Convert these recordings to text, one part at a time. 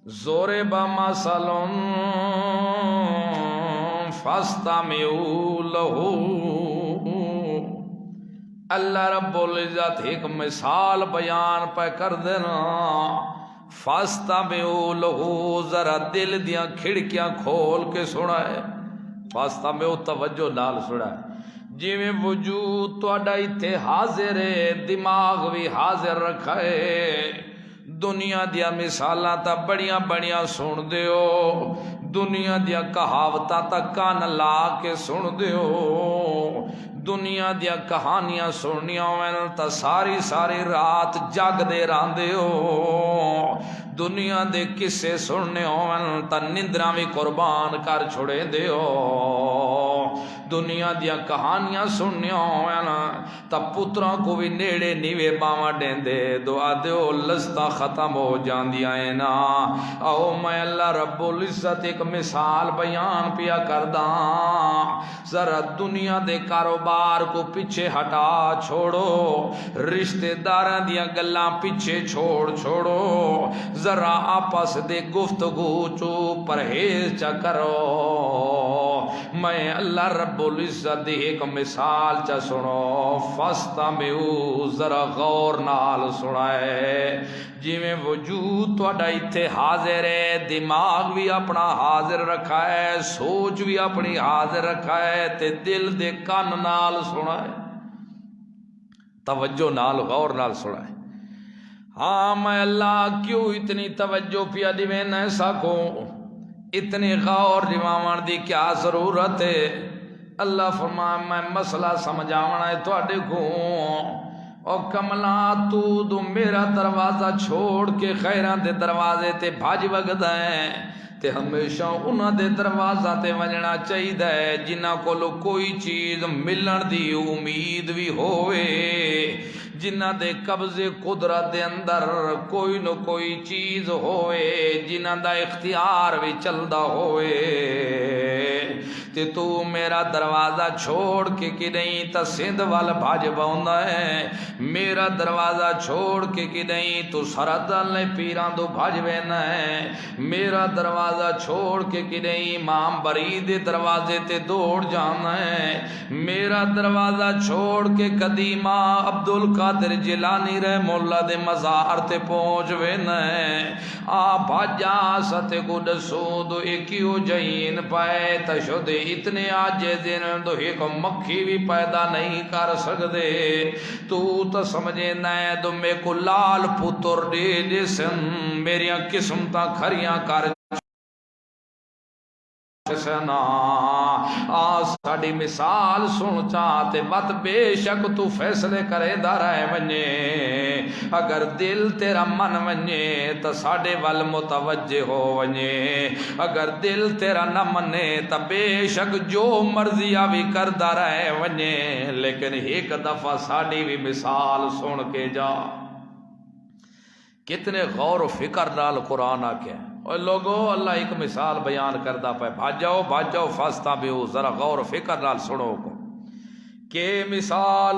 ضرب مثل فاستمعوا له. اللہ رب العزت ایک مثال بیان پہ کر دینا. فاستمعوا له ذرا دل دیاں کھڑکیاں کھول کے سنائے. فاستمعوا توجہ نال سنائے. جویں وجود تہاڈا ایتھے حاضر ہے دماغ بھی حاضر رکھا ہے. دنیا دیا مثالاں تا بڑیاں بڑیاں سن دیو. دنیا دیا کہاوتاں تا کان لا کے سن دیو. دنیا دیا کہانیاں سننیاں ہوئیں تا ساری ساری رات جگ دے راندے ہو. دنیا دے قصے سننے ہوئیں تا نندراں بھی قربان کر چھڑے دیو. دنیا دیا کہانیاں سننیاں ہوئیں تا پتراں کو بھی نیڑے نیوے باواں دیندے دعا دیو لذتاں ختم ہو جاندیاں ہیں نا. او میں اللہ رب العزت ایک مثال بیان پیا کرداں. ذرا دنیا دے کاروبار کو پیچھے ہٹا چھوڑو. رشتہ داراں دیاں گلاں پیچھے چھوڑو. ذرا آپس دے گفتگو چو پرہیز چا کرو. میں اللہ رب العزت دی ایک مثال چا سنو. فاستمعوا ذرا غور نال سنائے. جویں وجود تہاڈا ایتھے حاضر ہے دماغ بھی اپنا حاضر رکھا ہے سوچ بھی اپنی حاضر رکھا ہے تے دل دے کان نال سنائے. توجہ نال غور نال سنائے. ہاں میں اللہ کیوں اتنی توجہ پیا دیویں نہ سکوں. اتنی غور دیواں دی کیا ضرورت ہے. اللہ فرمایا میں مسئلہ سمجھاونا ہے تواڈے کو. او کملا تو میرا دروازہ چھوڑ کے خیراں دے دروازے تے بھج وگدا ہے تے ہمیشہ انہاں دے دروازہ تے وجنا چاہیے جنہاں کولو کوئی چیز ملن دی امید بھی ہوئے. جنہاں دے قبضے قدرت دے اندر کوئی نہ کوئی چیز ہوئے. جنہاں دا اختیار بھی چلدا ہوئے. تے تو میرا دروازہ چھوڑ کے کی نہیں تا سندھ وال بھاج باؤندا ہے. میرا دروازہ چھوڑ کے کی نہیں تو سرحداں لے پیران دو بھاج وینا ہے. میرا دروازہ چھوڑ کے کی نہیں امام بری دے دروازے تے دوڑ جانا ہے. میرا دروازہ چھوڑ کے قدیمہ عبد القادر جیلانی رحم اللہ دے مزار تے پہنچ وینا ہے. آ بھاجا ست کو دسو دو ایکیو جین پائے تشد اتنے آجے دن تو ایک مکھی بھی پیدا نہیں کر سکدے. تو سمجھے نہ تو میں کو لال پتر دے جسن میریاں قسمتاں کھریاں کر سنا. ساڑی مثال سن چاہتے بات بے شک تو فیصلے کرے دا رہے ونجے. اگر دل تیرا من ونجے تا ساڑے وال متوجہ ہو ونجے. اگر دل تیرا نہ منے تا بے شک جو مرضی بھی کردہ رہے ونجے. لیکن ایک دفعہ ساڑی بھی مثال سن کے جا. کتنے غور و فکر نال قرآن آکے اور لوگوں اللہ ایک مثال بیان کردہ پہ بھاج جاؤ فاستمعوا ذرا غور و فکر نال سنو کو. کہ مثال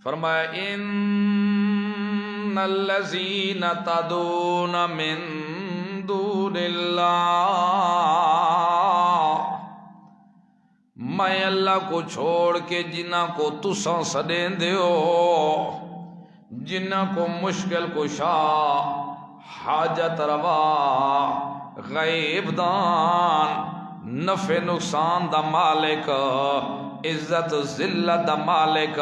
فرمایا ان الذین تدعون من دون اللہ. میں اللہ کو چھوڑ کے جنہ کو تساں سدیں دیو جنہ کو مشکل کشا حاجت روا غیب دان نفع نقصان دا مالک عزت ذلت دا مالک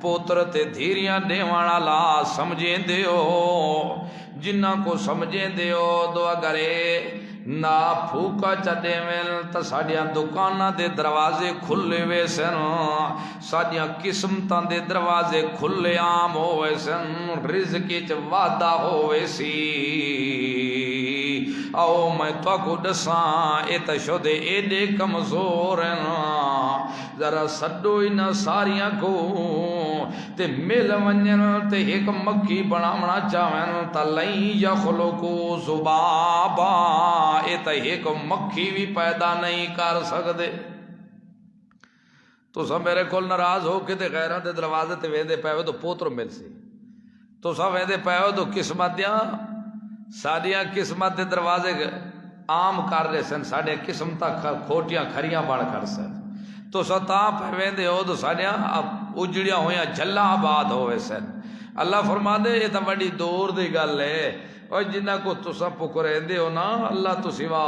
پوتر تے دھیریاں دیوانا لا سمجھیں دیو. جنہ کو سمجھیں دیو دو اگرے نا پھوکا چڈے ویل تا ساڑیاں دکاناں دے دروازے کھلے وے سن. ساڑیاں قسمتاں دے دروازے کھلے عام ہوئے سن. رزقی چ وعدہ ہوئے سی. او میں تو کو دساں اے تے شدے ایڈے کمزور ہیں. ذرا سڈو ہی نہ ساریاں کو تے مل ونجن تے ایک مکھی بناونا چاہن تا لئی یخلقو ذبابا. اے تے ایک مکھی بھی پیدا نہیں کر سکدے. تو سب میرے کول ناراض ہو کے تے غیراں دے دروازے تے ویندے پے تو پوتر مل سی. تو سب ویندے پے تو قسمت دیاں ساڈیاں قسمت دے دروازے عام کر رہے سن، ساڈے قسمتاں کھوٹیاں کھریاں بڑھ کر سن، تو ستا پہ ویندے ہو تو ساڈیاں اجڑیاں ہویاں جھلا آباد ہوئے سن۔ اللہ فرما دے یہ تو بڑی دور دی گل ہے، اور جنہ کو تسا پکریندے ہو نا اللہ تو سوا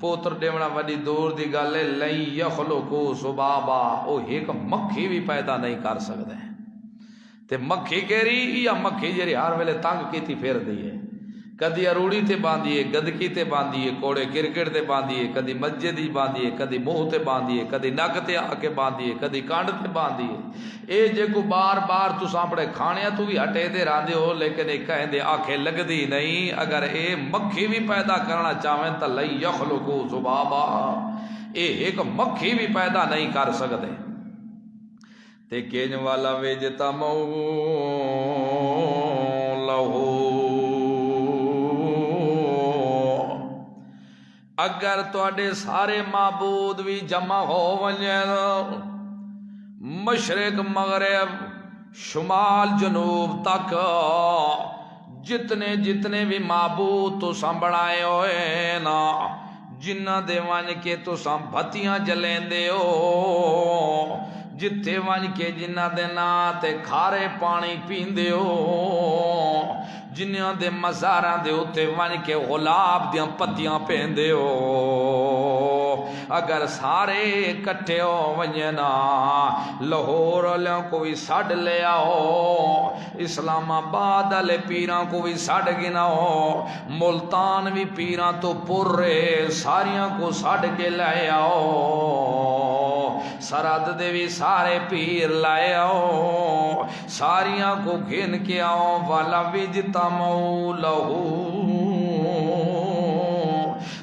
پوتر دیونا بڑی دور دی گل ہے۔ لن یخلقوا ذبابا، او ایک مکھی بھی پیدا نہیں کر سکتے۔ تے مکھی کیری یا مکھی جڑی ہر ویلے تنگ کیتی پھر دی ہے، کدی اروڑی تے باندھیے، گدکی تے باندھیے، کوڑے کرکٹ تے باندھیے، کدی مسجد ہی باندھیے، کدی منہ تے باندھیے، کدی نک تے آ کے باندھیے، کدی کانڈ تے باندھیے۔ اے جے کو بار بار تساں اپنے کھانے تو بھی ہٹے دے راندے ہو، لیکن ایک کہندے آنکھیں لگدی نہیں۔ اگر اے مکھی بھی پیدا کرنا چاہیں تو لن یخلقوا ذبابا، اے ایک مکھی بھی پیدا نہیں کر سکتے۔ تے کہنے والا وجتمعوا لہو، اگر تواڈے سارے معبود بھی جمع ہو ونجن، مشرق مغرب شمال جنوب تک جتنے جتنے بھی معبود تساں بنائے ہوئے نا، جنہ دے ون کے تساں بتیاں جلیندے ہو، جتھے ون کے جنہ دے نا تے کھارے پانی پیندے ہو، جنہاں دے مزاراں دے اتے ون کے غلاب دیاں پتیاں پیندے ہو، اگر سارے کٹھے ہو ونجنا، لاہور والوں کو بھی سڈ لے آؤ، اسلام آباد والے پیراں کو بھی سڈ گناؤ، ملتان بھی پیراں تو پر رہے ساریاں کو سڈ کے لے آؤ، سرحد دے بھی سارے پیر لائے آؤ، ساریاں کو گھن کے آؤ، والا وجتمعوا لہو،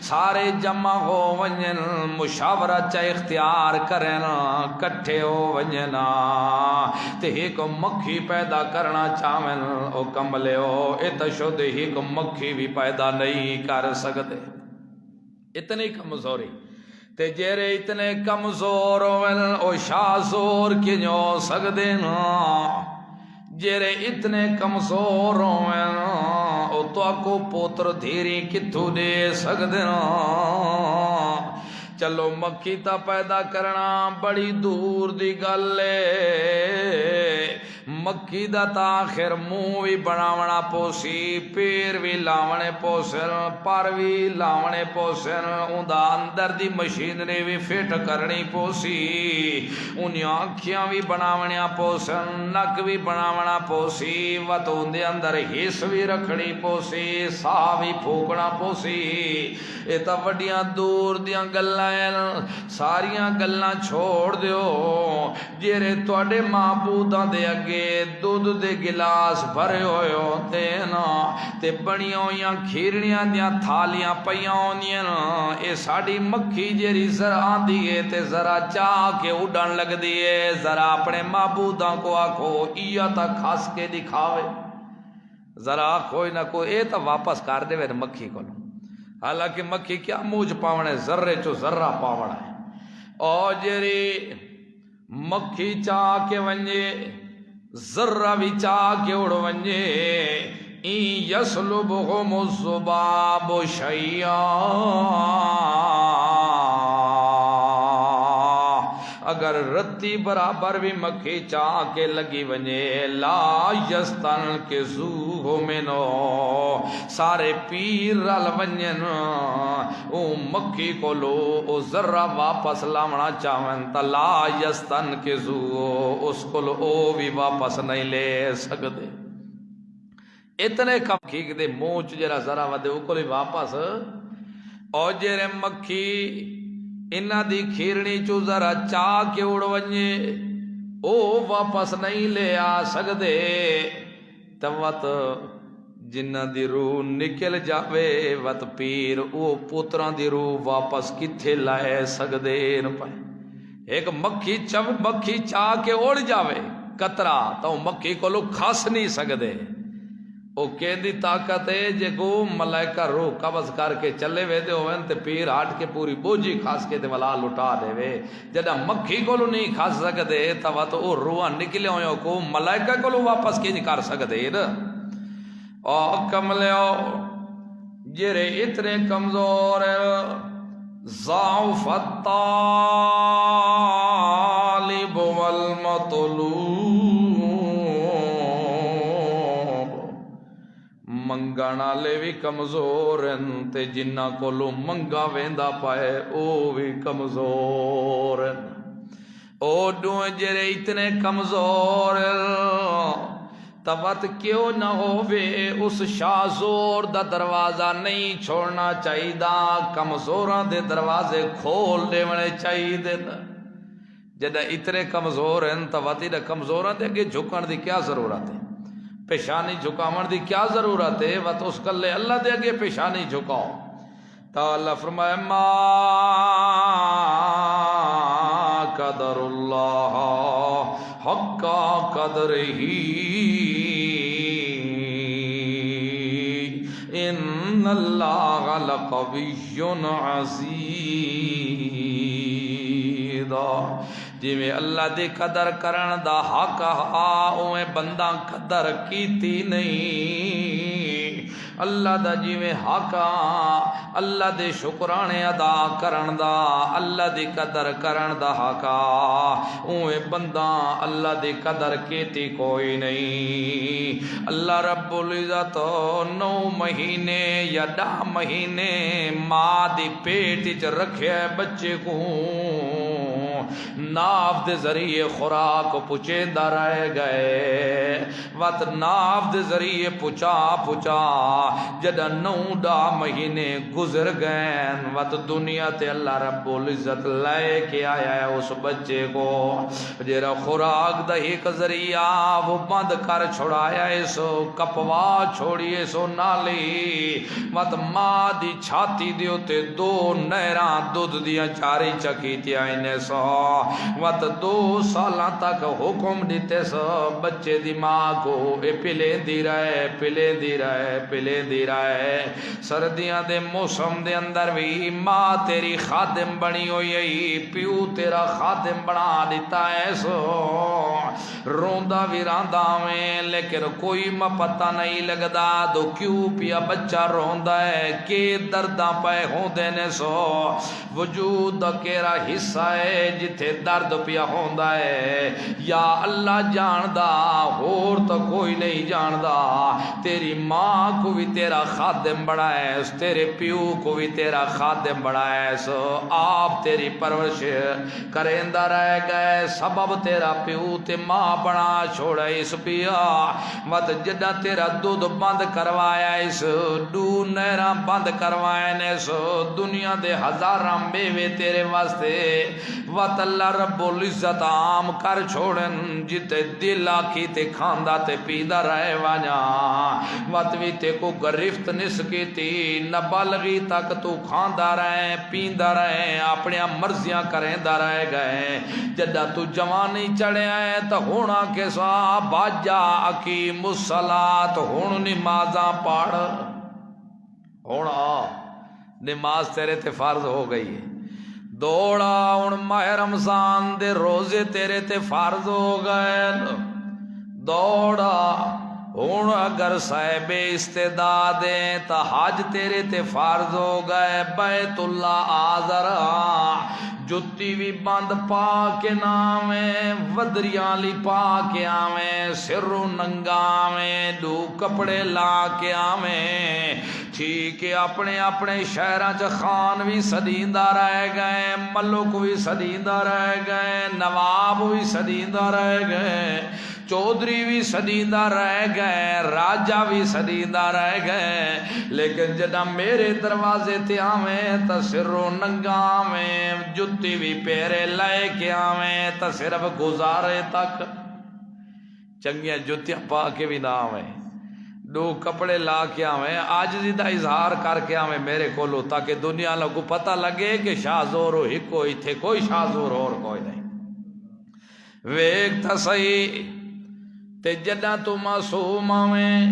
سارے جمع ہو ونجن، مشاورہ چا اختیار کرن، کٹھے ہو ونجنا، تے ایک مکھی پیدا کرنا چاہن، او کملے ہو اے تشد ایک مکھی بھی پیدا نہیں کر سکتے۔ اتنی کمزوری تے جیرے اتنے کمزور ہوئن او شاہ زور کنیوں سکدے نا، جیرے اتنے کمزور ہوئن او تو کو پوتر دھیری کتھو دے سکدے نا۔ چلو مکھی تا پیدا کرنا بڑی دور دی گل ہے، مکھی دا تاخر منہ بھی بناونا پوسی، پیر بھی لاونے پوسن، پر بھی لاونے پوسن، اوندا اندر دی مشینری بھی فٹ کرنی پوسی، انہی آنکھیاں بھی بناونیاں پوسن، نک بھی بناونا پوسی، وط اندے اندر حص بھی رکھنی پوسی، ساہ بھی پھوکنا پوسی۔ اے تا وڈیاں دور دیاں گلاں ساریاں گلاں چھوڑ دیو، جیرے تواڈے معبوداں دے اگے دودھ دے گلاس بھرے ہوئے ہوتے نا، تے بنیاں ہویاں کھیرنیاں دیاں تھالیاں پیاں ہوندیاں نا، اے ساڈی مکھی جیری ذرا آندی ہے تے ذرا چاہ کے اڈن لگ دیے، ذرا اپنے معبوداں کو آکھو ایا تا کھاس کے دکھاوے، ذرا کوئی نہ کوئی اے تا واپس کر دے وے مکھی کو، حالانکہ مکھی کیا موج پاونے ذرے چو ذرہ پاونا ہے۔ او جیری مکھی چاہ کے ونجے ذرہ بھی چاہ کے اڑ ونجے، این یسلبہم الذباب شیئا، اگر رتی برابر بھی مکھی چاہ کے لگی ونجے، لا یستنقذوہ منہ، سارے پیر رل ونجن او مکھی کو لو او ذرہ واپس لاونا چاہن تا لا یستنقذوہ، اس کو لو او بھی واپس نہیں لے سکتے۔ اتنے کم کھی دے موچ جرا ذرہ ودے او کو بھی واپس، او جرے مکھی انہ دی کھیرنی چو ذرا چاہ کے اڑ ونجے او واپس نہیں لے آ سکدے، توت جنہ دی روح نکل جاوے وت پیر او پتران دی روح واپس کتھے لائے سکدے نہ پائے۔ ایک مکھی چاہ کے اڑ جاوے قطرہ تو مکھی کو لوگ کھس نہیں سکدے، او کہندی طاقت ہے جے کو ملائکہ روح قبض کر کے چلے وے دے ہوئن تے پیر ہٹ کے پوری بوجھی کھاس کے تے ولا لٹا دے وے، جدہ مکھی کو نہیں کھاس سکدے تو او روح نکلے ہوئے کو ملائکہ کو واپس کی نہیں کر سکدے نا۔ او کملے جرے اتنے کمزور ضعف الطالب والمطلوب منگن والے بھی کمزور ہیں تے جنہاں کولوں منگا ویندا پائے او بھی کمزور ہیں او دوئے جرے اتنے کمزور تبت کیوں نہ ہووے اس شازور دا دروازہ نہیں چھوڑنا چاہیے کمزوراں دے دروازے کھول دیونے چاہیے جدہ اتنے کمزور ہیں تبت دا کمزوراں دے اگے جھکن دی کیا ضرورت ہے پیشانی جھکاون دی کیا ضرورت ہے وقت اس کلے اللہ دے اگے پیشانی جھکاؤ تا اللہ فرمائے ما قدر اللہ حق قدرہ ان اللہ لقوی عزیز جی میں اللہ دے قدر کرن دا حق اوے بندہ قدر کیتی نہیں اللہ دا جی میں حق اللہ دے شکرانے ادا کرن دا اللہ دی قدر کرن دا حق اوے بندہ اللہ دی قدر کیتی کوئی نہیں اللہ رب العزت 9 مہینے یا 10 مہینے ماں دی پیٹ وچ رکھے بچے کو ناف دے ذریعے خوراک پچیندہ رہ گئے وقت ناف دے ذریعے پچا جدہ 9-10 مہینے گزر گئے وقت دنیا تے اللہ رب العزت لے کے آیا ہے اس بچے کو جیرا خوراک دا ایک ذریعہ وہ بند کر چھوڑایا ہے سو کپوا چھوڑیے سو نالی وقت ماں دی چھاتی دیو تے 2 نہراں دودھ دیاں جاری چکیتی آئینے سو وقت 2 سالاں تک حکم دیتے سو بچے دی ماں کو پلے دی رہے سردیاں دے موسم دے اندر بھی ماں تیری خادم بنی ہوئی پیو تیرا خادم بنا دیتا ہے سو روندا بھی راندا میں لیکن کوئی پتہ نہیں لگدا دو کیوں پیا بچہ روندا ہے کہ درداں پے ہوندے نے سو وجود دا کیرا حصہ ہے جتھے درد پیا ہوندا ہے یا اللہ جاندا ہور تو کوئی نہیں جاندا تیری ماں کو بھی تیرا خادم بڑا ہے تیرے پیو کو بھی تیرا خادم بڑا ہے سو آپ تیری پرورش کریندہ رہ گئے سبب تیرا پیو تے ماں بنا چھوڑا اس پیا مت جدہ تیرا دودھ بند کروایا اس 2 نہراں بند کروایا نے سو دنیا دے ہزاراں میوے تیرے واسطے وت اللہ رب العزت عام کر چھوڑن جتے دل آکھی تے کھاندا تے پیدا رہے واجا وت بھی تے کو گرفت نس کی تی نہ بالغی تک تو کھاندا رہے پیندا رہے اپنی مرضیاں کریندا رہ گئے جدہ تو جوانی چڑھے آئے تو ہونا کے سا باجا اقیم الصلاۃ ہون نمازاں پڑھ ہونا نماز تیرے تے فرض ہو گئی ہے دوڑا ہن ماہ رمضان دے روزے تیرے تے فرض ہو گئے دوڑا ہن اگر صاحب استعداد ہیں تا حج تیرے تے فرض ہو گئے بیت اللہ آزرا جتی بھی بند پا کے نامیں ودریاں لی پا کے آمیں سر ننگا میں 2 کپڑے لا کے آمیں ٹھیک ہے اپنے شہراں چ خان بھی سدیندہ رہ گئے ملک بھی سدیندہ رہ گئے نواب بھی سدیندہ رہ گئے چودھری بھی سدیندہ رہ گئے راجہ بھی سدیندہ رہ گئے لیکن جدہ میرے دروازے تے آویں تا سر و ننگا آویں جتی بھی پیرے لائے کے آویں تا صرف گزارے تک چنگیاں جتیاں پا کے بھی نہ آویں 2 کپڑے لا کے آویں عاجزی دا اظہار کر کے آویں میرے کولو تاکہ دنیا لوگوں پتہ لگے کہ شاہ زور ہو ہی کوئی تھے کوئی شاہ زور اور کوئی نہیں ویک تھا صحیح تے جدہ تو معصوم آویں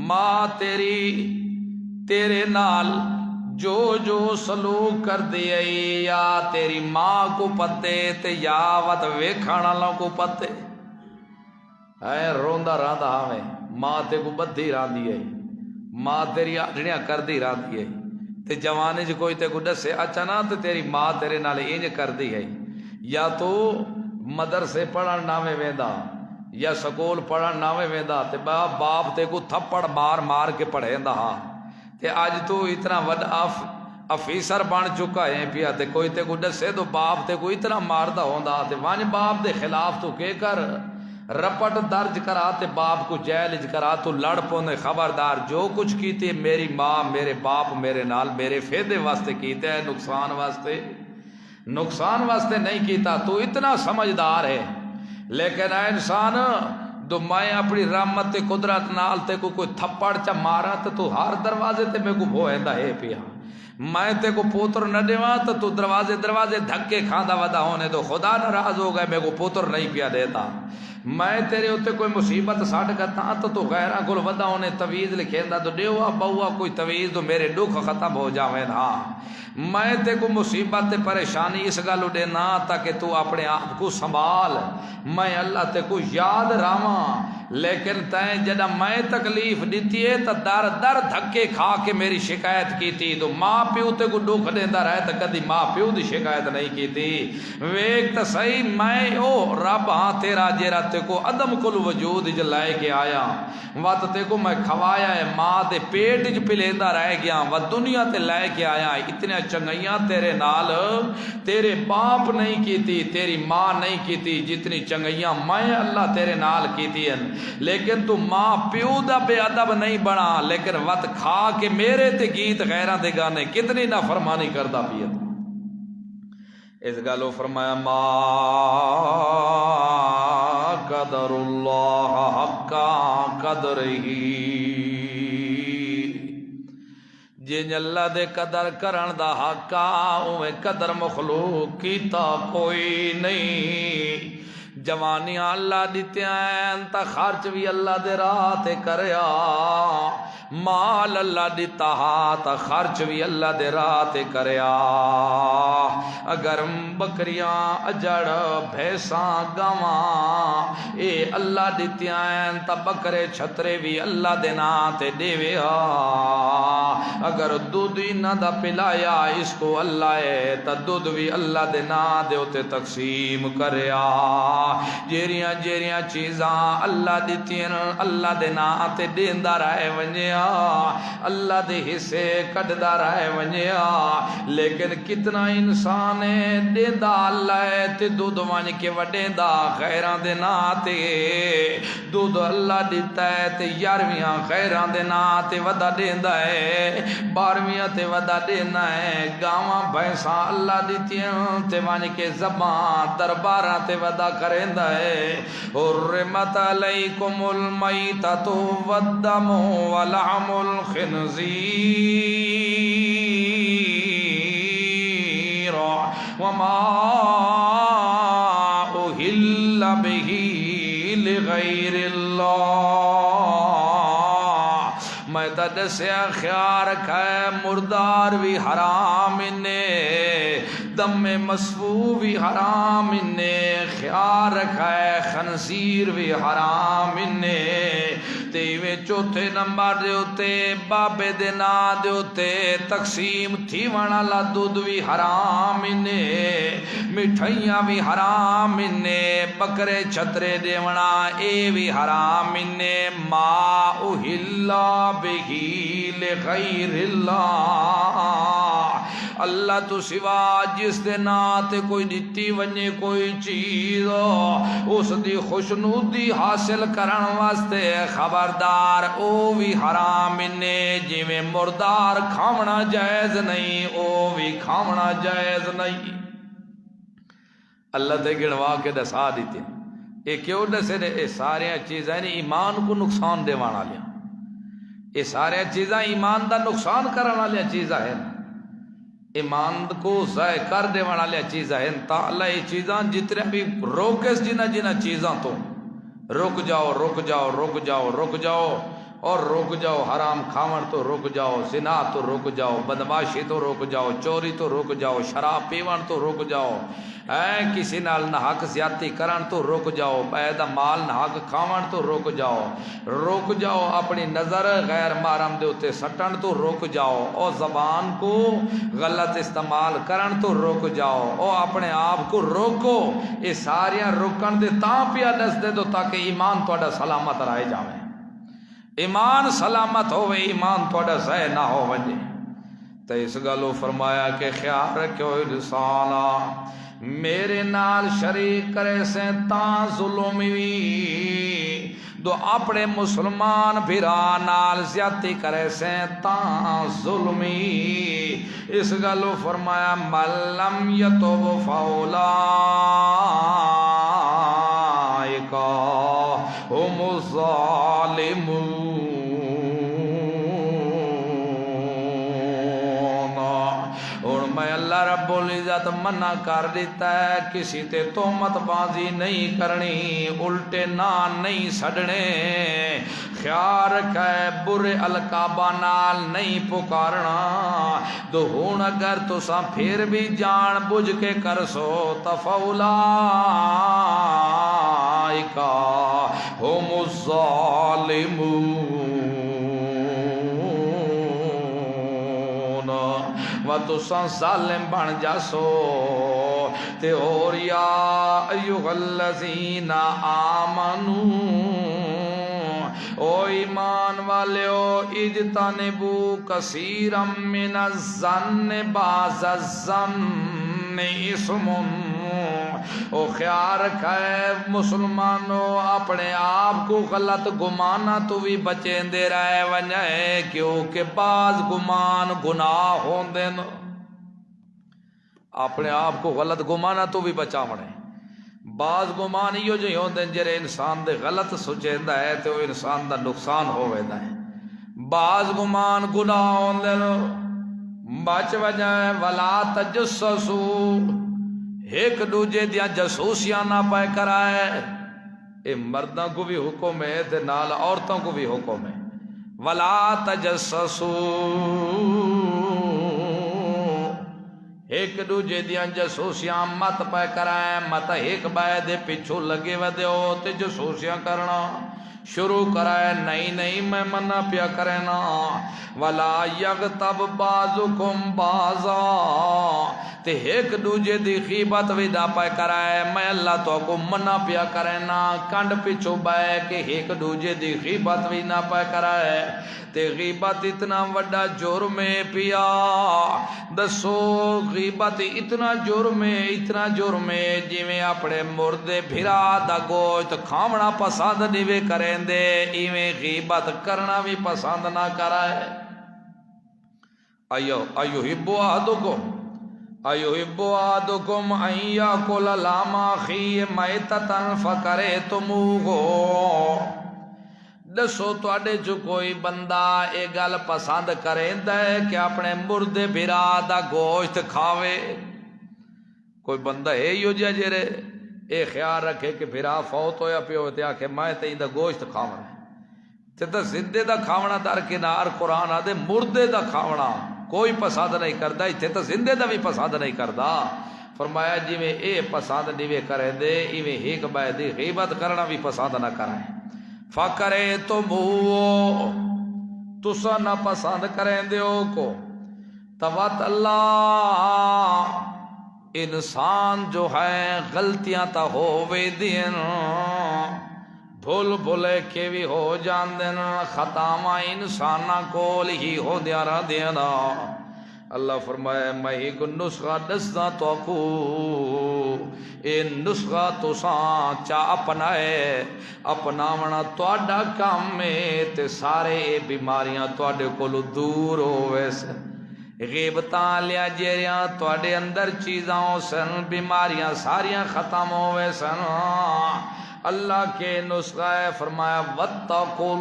ماں تیرے نال جو سلوک کر دیئے یا تیری ماں کو پتے تے یا وط ویکھانا لوں کو پتے اے روندہ راندہ ہمیں ماں تے کو بدھی راندی ہے ماں تیری آڈڑیاں کر دی رہتی ہے تے جوانے چ کوئی تے کو دسے اچھا نا تے تیری ماں تیرے نال انج کر دی ہے، یا تو مدرسے پڑھن ناویں ویندا یا سکول پڑھن ناویں ویندا تے باپ تے کو تھپڑ مار مار کے پڑھیندا ہا، تے اج تو اتنا وڈا افیسر بن چکا ہے پیا تے کوئی تے کو دسے تو باپ تے کو اتنا ماردا ہوندا تے ون باپ دے خلاف تو کے کر رپٹ درج کرا تے باپ کو جیل وچ کرا تو لڑ پوندے خبردار جو کچھ کیتے میری ماں میرے باپ میرے نال میرے فائدے واسطے کیتے ہے، نقصان واسطے نہیں کیتا، تو اتنا سمجھدار ہے۔ لیکن اے انسان تو میں اپنی رحمت تے قدرت نال تے کو کوئی تھپڑ چا مارا تو ہر دروازے تے میں کو بویندا ہے پیا، میں تے کو پوتر نہ دیواں تو دروازے دھکے کھاندا ودا ہونے تو خدا ناراض ہو گئے، میں کو پوتر نہیں پیا دیتا، میں تیرے اتنے کوئی مصیبت سٹ کرتا تو غیراں کول ودا ہونے تویز لکھیندا تو دیوا بہوا کوئی تویز تو میرے دکھ ختم ہو جاویں نا، میں تے کو مصیبت تے پریشانی اس گل دینا تاکہ تو اپنے آپ کو سنبھال، میں اللہ تے کو یاد راواں، لیکن تیں جدہ میں تکلیف دیتی ہے تو در دھکے کھا کے میری شکایت کی تھی، تو ماں پیو تے کو دکھ دیندہ رہے تو کدی ماں پیو دی شکایت نہیں کی تھی، ویک تا صحیح میں او رب ہاں تیرا جیرا تے کو عدم کل وجود جو لائے کے آیا وات تے کو میں کھوایا ہے ماں دے پیٹ جو پلیندہ رہ گیا و دنیا تے لائے کے آیا، اتنے چنگیاں تیرے نال تیرے باپ نہیں کی تھی تیری ماں نہیں کی تھی جتنی چنگیاں میں اللہ تیرے نال کی تھی، لیکن تو ماں پیو دا بے ادب نہیں بنا، لیکن وقت کھا کے میرے تے گیت غیران دے گانے کتنی نافرمانی کردا پیت، اس گالو فرمایا ما قدر اللہ حقا قدرہی، جن اللہ دے قدر کرن دا حقا اوے قدر مخلوق کیتا کوئی نہیں، جوانیاں اللہ دیتیاں ہیں تا خرچ بھی اللہ دے راہ تے کریا، مال اللہ دیتا ہا تا خرچ بھی اللہ دے راہ تے کریا، اگر بکریاں اجڑ بھیساں گاواں اے اللہ دیتیاں ہیں تا بکرے چھترے بھی اللہ دے نا تے دیویا، اگر دودھ نہ دا پلایا اس کو اللہ ہے تا دودھ بھی اللہ دے نا دے اتے تقسیم کریا، جیریاں چیزاں اللہ دیتین اللہ دے نا تے دیندہ رہے ونجیا، اللہ دے حصے کٹدا رہے ونجیا، لیکن کتنا انسان دیندہ اللہ ہے تے دودھ ونج کے وڈیندا غیران دے نا تے، دودھ اللہ دیتا ہے تے یارویاں غیران دے نا تے ودا دیندا ہے، بارویاں تے ودا دینا ہے، گاواں بھینساں اللہ دیتیاں تے ونج کے زبان درباراں تے ودا کریندا ہے، حرمت علیکم المیتۃ والدم ولحم الخنزیر وما اہل بہ لغیر اللہ، میں تد سے خیال رکھا ہے مردار بھی حرام نے، دم مسفو بھی حرام نے، خیال رکھا ہے خنزیر بھی حرام نے، تیویں چوتھے نمبر دے اتے بابے دے نا دے اتے تقسیم تھی والا دودھ بھی حرام نے، مٹھائیاں بھی حرام نے، بکرے چھترے دیونا اے بھی حرام نے، ما اہلا بہی لغیر اللہ، اللہ تو سوا جس دے نات کوئی دیتی ونجے کوئی چیز اس دی خوشنودی حاصل کرن واسطے خبردار او بھی حرام نے، جی میں مردار کھاونا جائز نہیں او بھی کھاونا جائز نہیں، اللہ تے گنوا کے دسا دیتے اے کیوں دسے نے، اے سارے چیزیں ایمان کو نقصان دے وانا لیا، اے سارے چیزیں ایمان دا نقصان کرنا لیا چیزیں ہیں، ایمان کو ضائع کر دے وانا لیا چیزیں ہیں، تا اللہ یہ چیزاں جتنے بھی روکس جنہ چیزاں تو رک جاؤ رک جاؤ رک جاؤ رک جاؤ، اور رک جاؤ، حرام کھاون تو رک جاؤ، زنا تو رک جاؤ، بدماشی تو رک جاؤ، چوری تو رک جاؤ، شراب پیون تو رک جاؤ، کسی نال نحق زیادتی کرن تو رک جاؤ، بے دا مال نحق کھاون تو رک جاؤ، اپنی نظر غیر محرم دے اوتے سٹن تو رک جاؤ، او زبان کو غلط استعمال کرن تو رک جاؤ، او اپنے آپ کو روکو۔ یہ ساریاں روکن دے تاں پیا دس دے دو تاکہ ایمان تہاڈا سلامت رہ جاوے، ایمان سلامت ہوئے، ایمان تہاڈا ضائع نہ ہو وجے۔ تے اس گلو فرمایا کہ خیال رکھو انسانا میرے نال شریک کرے سے تاں ظلم وی، دو اپنے مسلمان بھرا نال زیادتی کرے سے تاں ظلمی۔ اس گلو فرمایا ملم یتوب فاولائکا ہم الظالمون۔ اور میں اللہ رب العزت منع کر دیتا ہے کسی تے تہمت بازی نہیں کرنی، الٹے نان نہیں سڑنے، خیال رکھے برے القابہ نال نہیں پکارنا، دو ہون اگر تساں پھر بھی جان بجھ کے کر سو تفولا ہم الظالمون۔ و تساں ظالم بن جاسو تے اور یا ایھا الذین آمنو، او ایمان والیو اجتنبوا کثیرا من الظن بعض الظن اسم، او خیال رکھے مسلمانوں اپنے آپ کو غلط گمانا تو بھی بچیں دے رہے ونجائے، کیونکہ بعض گمان گناہ ہوندے نو، اپنے آپ کو غلط گمانا تو بھی بچا مڑے، بعض گمان یہ جو ہوندے جڑے انسان دے غلط سوچیندا ہے تے وہ انسان دا نقصان ہوویندا ہے، بعض گمان گناہ ہوندے نو بچ وجائے ولا تجسسوا، ایک دوجے دیاں جاسوسیاں نہ پائے کرائے، اے مردوں کو بھی حکم ہے تے نال عورتوں کو بھی حکم ہے، ولا تجسسوا، ایک دوجے دیاں جاسوسیاں مت پائے کرائے، مت ایک بائے دے پیچھو لگے ودیو تے جاسوسیاں کرنا شروع کرائے، نہیں میں منع پیا کرنا، ولا یغتب بعضکم بعضا، تے ایک دوجے دی غیبت بھی نہ پائے کرائے، میں اللہ تو کو منع پیا کرنا، کنڈ پیچھو بائے کہ ایک دوجے دی غیبت بھی نہ پائے کرائے، تے غیبت اتنا وڈا جرم ہے پیا، دسو غیبت اتنا جرم ہے جویں اپنے مردے بھرا دا گوشت کھاونا پسند نہیں کریں دے، ایویں غیبت کرنا بھی پسند نہ کرائے۔ ایحب احدکم ان یاکل لحم اخیہ میتۃ فکرہتموہ، دسو تواڈے چ کوئی بندہ اے گل پسند کریندا ہے کہ اپنے مردے بھرا دا گوشت کھاوے؟ کوئی بندہ ہے یو جا جڑے اے خیال رکھے کہ بھرا فوت ہویا پیو تے آکھے میں تے دا گوشت کھاونا، تے تے زندے دا کھاونا درکنار، قرآن آدے مردے دا کھاونا کوئی پسند نہیں کردا، ایتھے تے زندے دا بھی پسند نہیں کردا، فرمایا جویں اے پسند نہیں کرے دے ایویں ایک بائے دی غیبت کرنا بھی پسند نہ کرائیں، فکرہتموہ، تسا نہ پسند کریں دیو کو، توت اللہ، انسان جو ہے غلطیاں تا ہووے دین، بھلے کے بھی ہو جاندن، خطاواں انساناں کول ہی ہو دیا رہ دینا، اللہ فرمائے میں ایک نسخہ دسدا تو کو، اے نسخہ تساں چا اپنائے، اپناونا تواڈا کام ہے تے سارے بیماریاں تواڈے کولوں دور ہووے سن، غیبتاں لیا جیریاں تواڈے اندر چیزاں سن، بیماریاں ساریاں ختم ہووے سن، اللہ کے نسخہ ہے، فرمایا واتقوا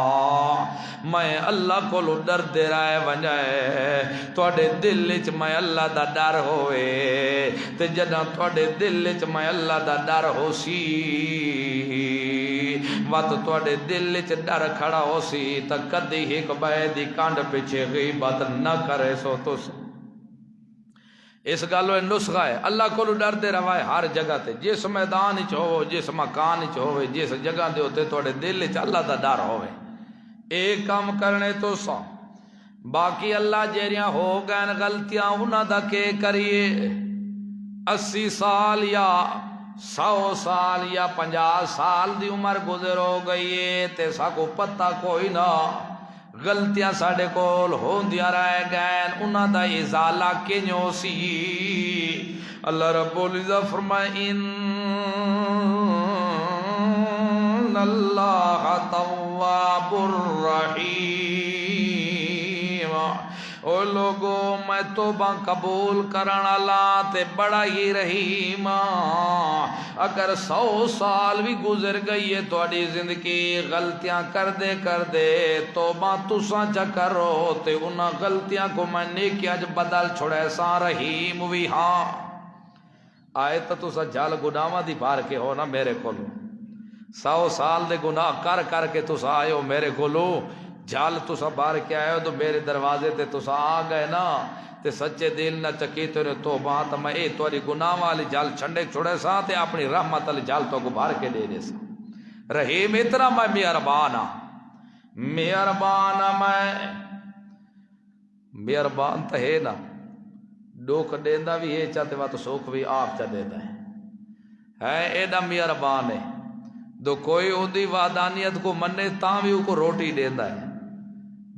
اللہ، میں اللہ کو ڈر دے رہا ہے ونجائے تواڈے دل وچ میں اللہ دا ڈر ہوئے، تے جداں تواڈے دل وچ میں اللہ دا ڈر ہو سی وت تواڈے دل وچ ڈر کھڑا ہو سی تے کدی ایک بے دی کنڈ پیچھے غیبت نہ کرے سو تس اس گل نسخہ ہے اللہ کو ڈردے رہو ہر جگہ تے جس میدان وچ ہو جس مکان وچ ہوے جس جگہ دے اوتے تواڈے دل وچ اللہ دا ڈر ہوے ایک کام کرنے تو سا باقی اللہ جیریاں ہو گئے غلطیاں انہاں دا کے کریے 80 سال یا 100 سال یا 50 سال دی عمر گزر ہو گئی ہے تے ساکو پتہ کوئی نہ غلطیاں ساڈے کول ہوندیاں رہ گئے انہاں دا ازالہ کنیوں سی اللہ رب العزت فرمائے ان اللہ تواب الرحیم او لوگو میں توبہ قبول کرن والا تے بڑا ہی رحیم اگر 100 سال بھی گزر گئی ہے تواڈی زندگی غلطیاں کر دے توبہ تساں چا کرو تے انہاں غلطیاں کو میں نیکیاں چ بدل چھڑے سا رحیم وی ہاں آئے تو تساں جال گناہاں دی بھار کے ہو نا میرے کولوں 100 سال دے گناہ کر کے تساں آئے ہو میرے کولوں جال تسا بار کے آئے ہو تو میرے دروازے تے تسا آ گئے نا تے سچے دل نہ چکی تیرے توبہ تو میں توری گناہ والی جال چھنڈے چھڑے سا تے اپنی رحمت والی جال تو کو بار کے دے سا رحیم اتنا میں مہربان میں مہربان تو ہے نا ڈوک دیندا بھی ہے چاہتے وا تو سوکھ بھی آپ چا دیندا ہے ایڈا مہربان ہے دو کوئی اودی وعدانیت کو منے تاں بھی کو روٹی دیندا ہے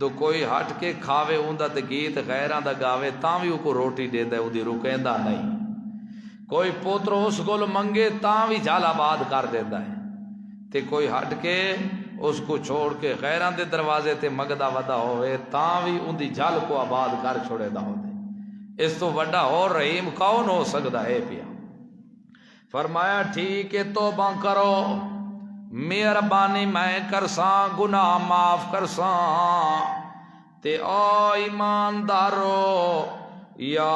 دو کوئی ہٹ کے کھاوے اوندا تے گیت غیراں دا گاوے تاں بھی کو روٹی دیندا ہے اودی رکیندا نہیں کوئی پوترو اس کول منگے تاں بھی جال آباد کر دیندا ہے تے کوئی ہٹ کے اس کو چھوڑ کے غیراں دے دروازے تے مگدا ودا ہوئے تاں بھی اندی جال کو آباد کر چھوڑے دا ہوندے اس تو وڈا اور رحیم کون ہو سکدا ہے پیا فرمایا ٹھیک ہے توبہ کرو مہربانی میں کرساں گناہ معاف کرساں تے او ایماندارو یا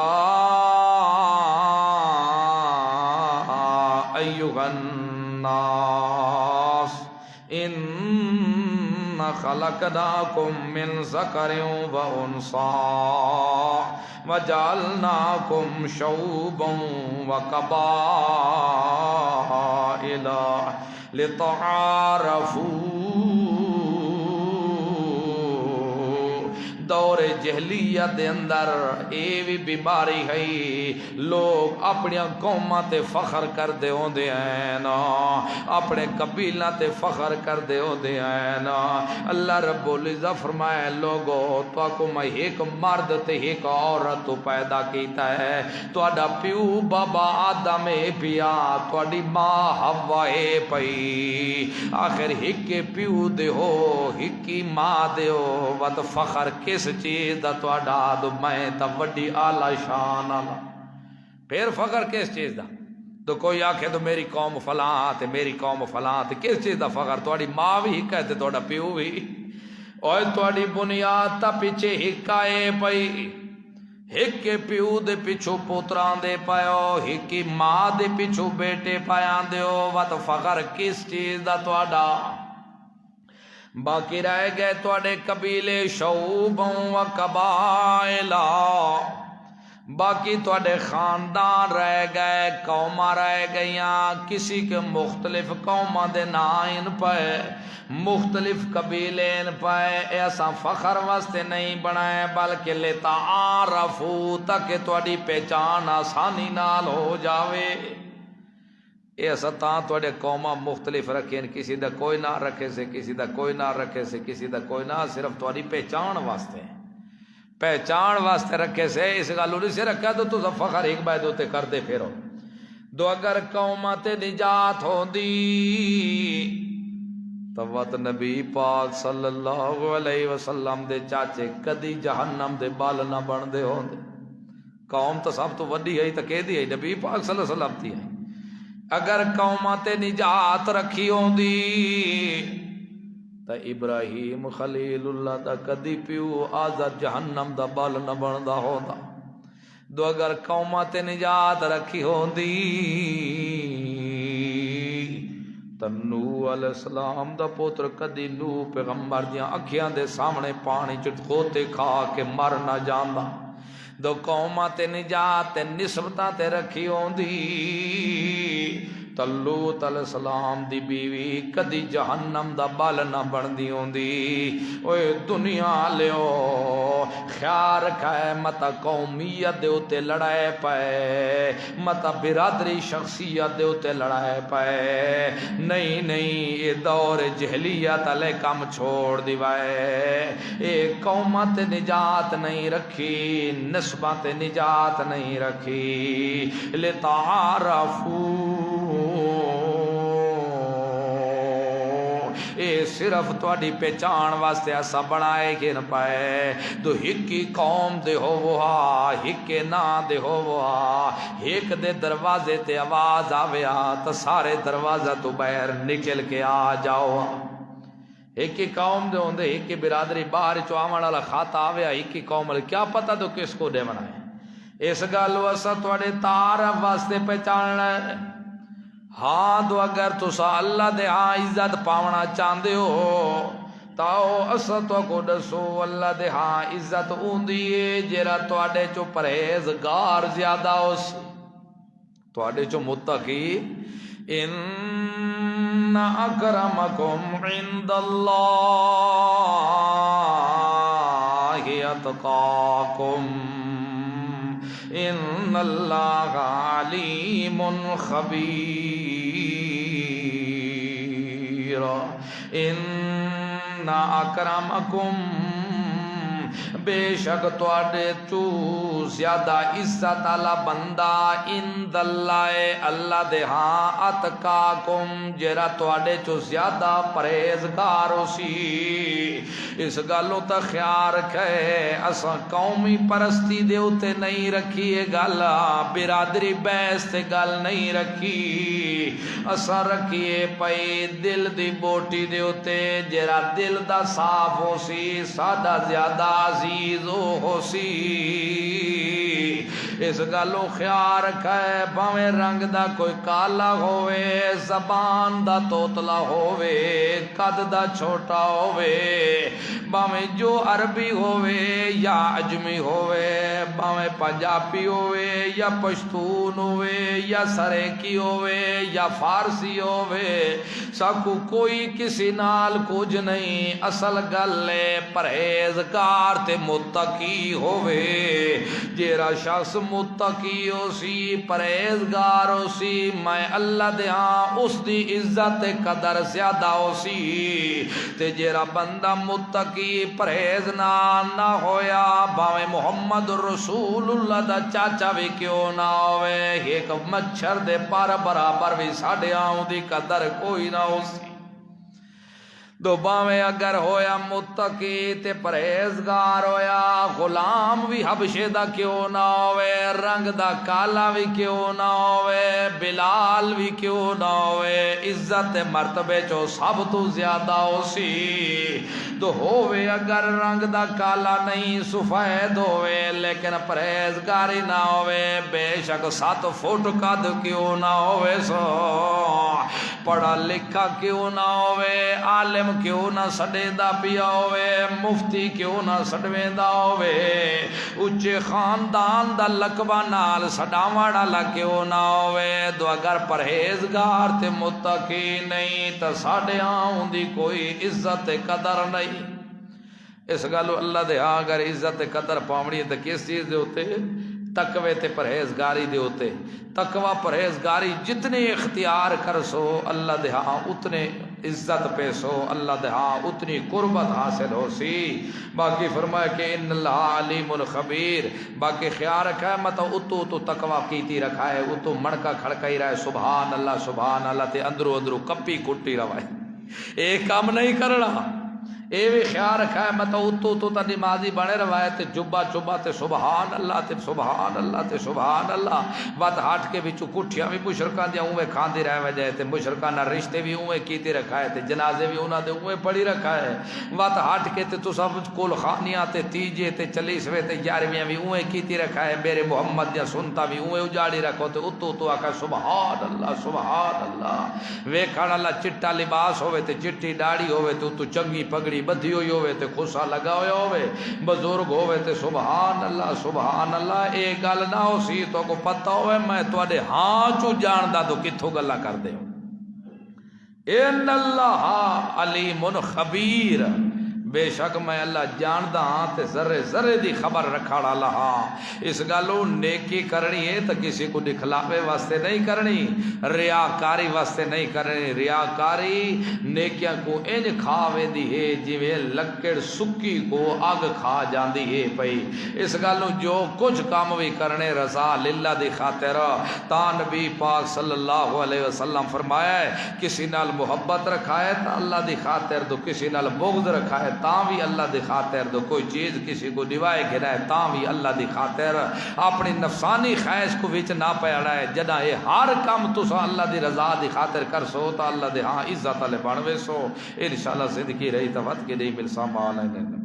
ایھا الناس ان خلقناکم من ذکر و انثی وجعلناکم شعوبا و قبائل لتعارفوا دور جہلیت دے اندر اے بھی بیماری ہے لوگ اپنی قوماں تے فخر کر دے ہوندے ہیں نا اپنے قبیلہ تے فخر کر دے ہوندے ہیں نا اللہ رب العزت فرمائے لوگو تو کو میں ایک مرد تے ایک عورت پیدا کیتا ہے تہاڈا پیو بابا آدم ہے پیا تہاڈی ماں حوا ہے پئی آخر ایک پیو دے ہو ایک ماں دے ہو وت فخر کس چیز دا تہاڈا تو میں تا وڈی اعلی شان والا پھر فخر کس چیز دا تو کوئی آکھے تو میری قوم فلاں تے میری قوم فلاں تے کس چیز دا فخر تہاڈی ماں بھی ہک ہے تے تہاڈا پیو بھی اوے تہاڈی بنیاد تا پیچھے ہک آئے پئی ایک پیو دے پیچھو پوتراں دے پایو ایک ماں دے پیچھو بیٹے پیاں دیو وت فخر کس چیز دا تہاڈا باقی رہ گئے تواڈے قبیلے شعوبوں و قبائلا باقی تواڈے خاندان رہ گئے قوماں رہ گئیاں کسی کے مختلف قوماں دے نام پے مختلف قبیلے پے ایسا فخر واسطے نہیں بنائے بلکہ لتعارفوا تاکہ تواڈی پہچان آسانی نال ہو جاوے اے سطح تواڈے قوماں مختلف رکھیں کسی دا کوئی نہ رکھے سے کسی دا کوئی نہ رکھے سے کسی دا کوئی نہ صرف تواڈی پہچان واسطے رکھے سے اس گالو نہیں سے رکھا تو فخر ایک بائے دوتے کر دے پھرو دو اگر قوماں تے نجات ہوندی تو وقت نبی پاک صلی اللہ علیہ وسلم دے چاچے کدی جہنم دے بال نہ بن دے ہوندے قوم تو سب تو وڈی ہے تو کہہ دی ہے نبی پاک صلی اللہ علیہ وسلم تھی ہے اگر قوماں تے نجات رکھی ہوندی تا ابراہیم خلیل اللہ دا کدی پیو آزاد جہنم دا بال نہ بندا ہوندا دو اگر قوماں تے نجات رکھی ہوندی تے نوح علیہ السلام دا پوتر کدی نوح پیغمبر دیاں اکھیاں دے سامنے پانی چ کھوتے کھا کے مر نہ جاندا دو قوماں تے نجات تے نسبتاں تے رکھی ہوندی لوط علیہ السلام دی بیوی کدی جہنم دا بل نہ بندی ہوندی اوے دنیا لیو خیال رکھے متا قومیت دے اوتے لڑائے پے متا برادری شخصیت دے اوتے لڑائے پے نہیں اے دور جہلیت والے کم چھوڑ دیوائے اے قومت نجات نہیں رکھی نسبت نجات نہیں رکھی لتعارفوا اے صرف تواڈی پہچان واسطے ایسا بنائے کہ نہ پائے تو ہکی قوم دے ہووا ہکے نا دے ہووا ایک دے دروازے تے آواز آویا تو سارے دروازہ تو باہر نکل کے آ جاؤ ایک ہی قوم دے ہوندے ایک ہی برادری باہر چو آمن والا خاتا آویا ایک ہی قوم والا کیا پتہ تو کس کو دے بنائے اس گالو اسا تواڈے تعارف واسطے پہچاننا ہے ہاں تو اگر تسا اللہ دے ہاں عزت پاونا چاہندے ہو تاؤ اسا تو کو دسو اللہ دے ہاں عزت ہوندی ہے جیڑا تواڈے چو پرہیزگار زیادہ اس تواڈے چو متقی ان اکرمکم عند اللہ اتقاکم ان اللہ علیم خبیر ان اکرمکم بے شک تواڈے تو زیادہ عزت والا بندہ عند اللہ اللہ دے ہاں اتقاکم جڑا تواڈے چو زیادہ پرہیزگار ہوسی اس گالوں تا خیال رکھے اساں قومی پرستی دے اوتے نہیں رکھی یہ گل برادری بیس تے گل نہیں رکھی اساں رکھیے پئی دل دی بوٹی دے اوتے جڑا دل دا صاف ہوسی سادہ زیادہ عزیز ہوسی اس گالوں خیال رکھے باویں رنگ دا کوئی کالا ہووے زبان دا توتلا ہووے قد دا چھوٹا ہووے باویں جو عربی ہووے یا عجمی ہووے باویں پنجابی ہووے یا پشتون ہووے یا سریکی ہووے یا فارسی ہووے ساکو کوئی کسی نال کچھ نہیں اصل گل ہے پرہیزگار تے متقی ہووے جیڑا شخص متقی ہو سی پرہیزگار ہو سی میں اللہ دے ہاں اس دی عزت قدر زیادہ ہو سی تے جیڑا بندہ متقی پرہیز نہ ہویا بھاویں محمد رسول اللہ دا چاچا بھی کیوں نہ ہوئے ایک مچھر دے پر برابر بھی ساڈے آؤں دی قدر کوئی نہ ہو سی دو باویں اگر ہویا متقی تے پرہیزگار ہویا غلام بھی حبشے دا کیوں نہ ہوئے رنگ دا کالا بھی کیوں نہ ہوئے بلال بھی کیوں نہ ہوئے عزت مرتبے چو سب تو زیادہ ہو سی تو ہوئے اگر رنگ دا کالا نہیں سفید ہوئے لیکن پرہیزگاری نہ ہوئے بے شک 7 فٹ قد کیوں نہ ہوئے سو پڑھا لکھا کیوں نہ ہوئے عالم کیوں نہ سڑے دا پیا ہوئے مفتی کیوں نہ سڑویں دا ہوئے اچھے خاندان دا لقبہ نال سڑاواڑا لکیوں نہ ہوئے دو اگر پرہیزگار تے متقی نہیں تا ساڑے آؤں دی کوئی عزت قدر نہیں اس گالو اللہ دے ہاں اگر عزت قدر پاوڑی ہے تو کس چیز دے ہوتے تقوی تے پرہیزگاری دے ہوتے تقوی پرہیزگاری جتنے اختیار کر سو اللہ دے ہاں اتنے عزت پہ سو اللہ دے ہاں اتنی قربت حاصل ہو سی باقی فرمایا کہ ان اللہ علیم الخبیر باقی خیال رکھا ہے مطلب اتو تو تقوی کیتی رکھا ہے اتو مڑکا کھڑکائی رہا ہے سبحان اللہ تے اندرو کپی کٹی رہا ہے ایک کام نہیں کرنا اے بھی خیال رکھا ہے میں تو اتو تا نمازی بنے روایت جبا چبا تے سبحان اللہ تے سبحان اللہ تے سبحان اللہ وت ہٹ کے وچ کٹھیاں بھی مشرکاں دی اوے کھاندی رہ وجے تے مشرکاں نال رشتے بھی اوے کیتے رکھا ہے تے جنازے بھی انہاں دے اوے پڑھی رکھا ہے وت ہٹ کے تے تساں کول خانیاں تے تیجے تے 40ویں تے 11ویں بھی اوے کیتی رکھا ہے میرے محمد دی سنتا بھی اوے اجاڑی رکھو تے اتو آکھا سبحان اللہ ویکھن اللہ چٹا لباس ہوے تے چٹی داڑھی ہوے تے اتو چنگی پگڑی بدھی ہوئی ہوئے تے خسا لگا ہویا ہوئے بزرگ ہوئے تے سبحان اللہ اے گل نہ ہو سی تو کو پتہ ہوئے میں تواڈے ہاں چو جاندا تو کتھوں گلاں کر دے ان اللہ علیم خبیر بے شک میں اللہ جاندا ہاں تے ذرے ذرے دی خبر رکھا والا ہاں اس گلوں نیکی کرنی ہے تو کسی کو دکھلاوے واسطے نہیں کرنی ریاکاری واسطے نہیں کرنی ریاکاری نیکیاں کو انج کھاوے دی ہے جویں لکڑ سکی کو اگ کھا جاندی ہے پئی اس گلوں جو کچھ کام بھی کرنے رضا للہ دی خاطر تا نبی پاک صلی اللہ علیہ وسلم فرمایا ہے کسی نال محبت رکھا ہے تو اللہ دی خاطر تو کسی نال بغض رکھا ہے تاں بھی اللہ دی خاطر دو کوئی چیز کسی کو دیوائے گھنا ہے تاں بھی اللہ دی خاطر اپنی نفسانی خواہش کو وچ نہ پیڑا ہے جدا یہ ہر کام تسا اللہ دی رضا دی خاطر کر سو تا اللہ دے ہاں عزت والے بنوے سو انشاءاللہ زندگی رہی تو وقت کے نہیں مل سا مال ہے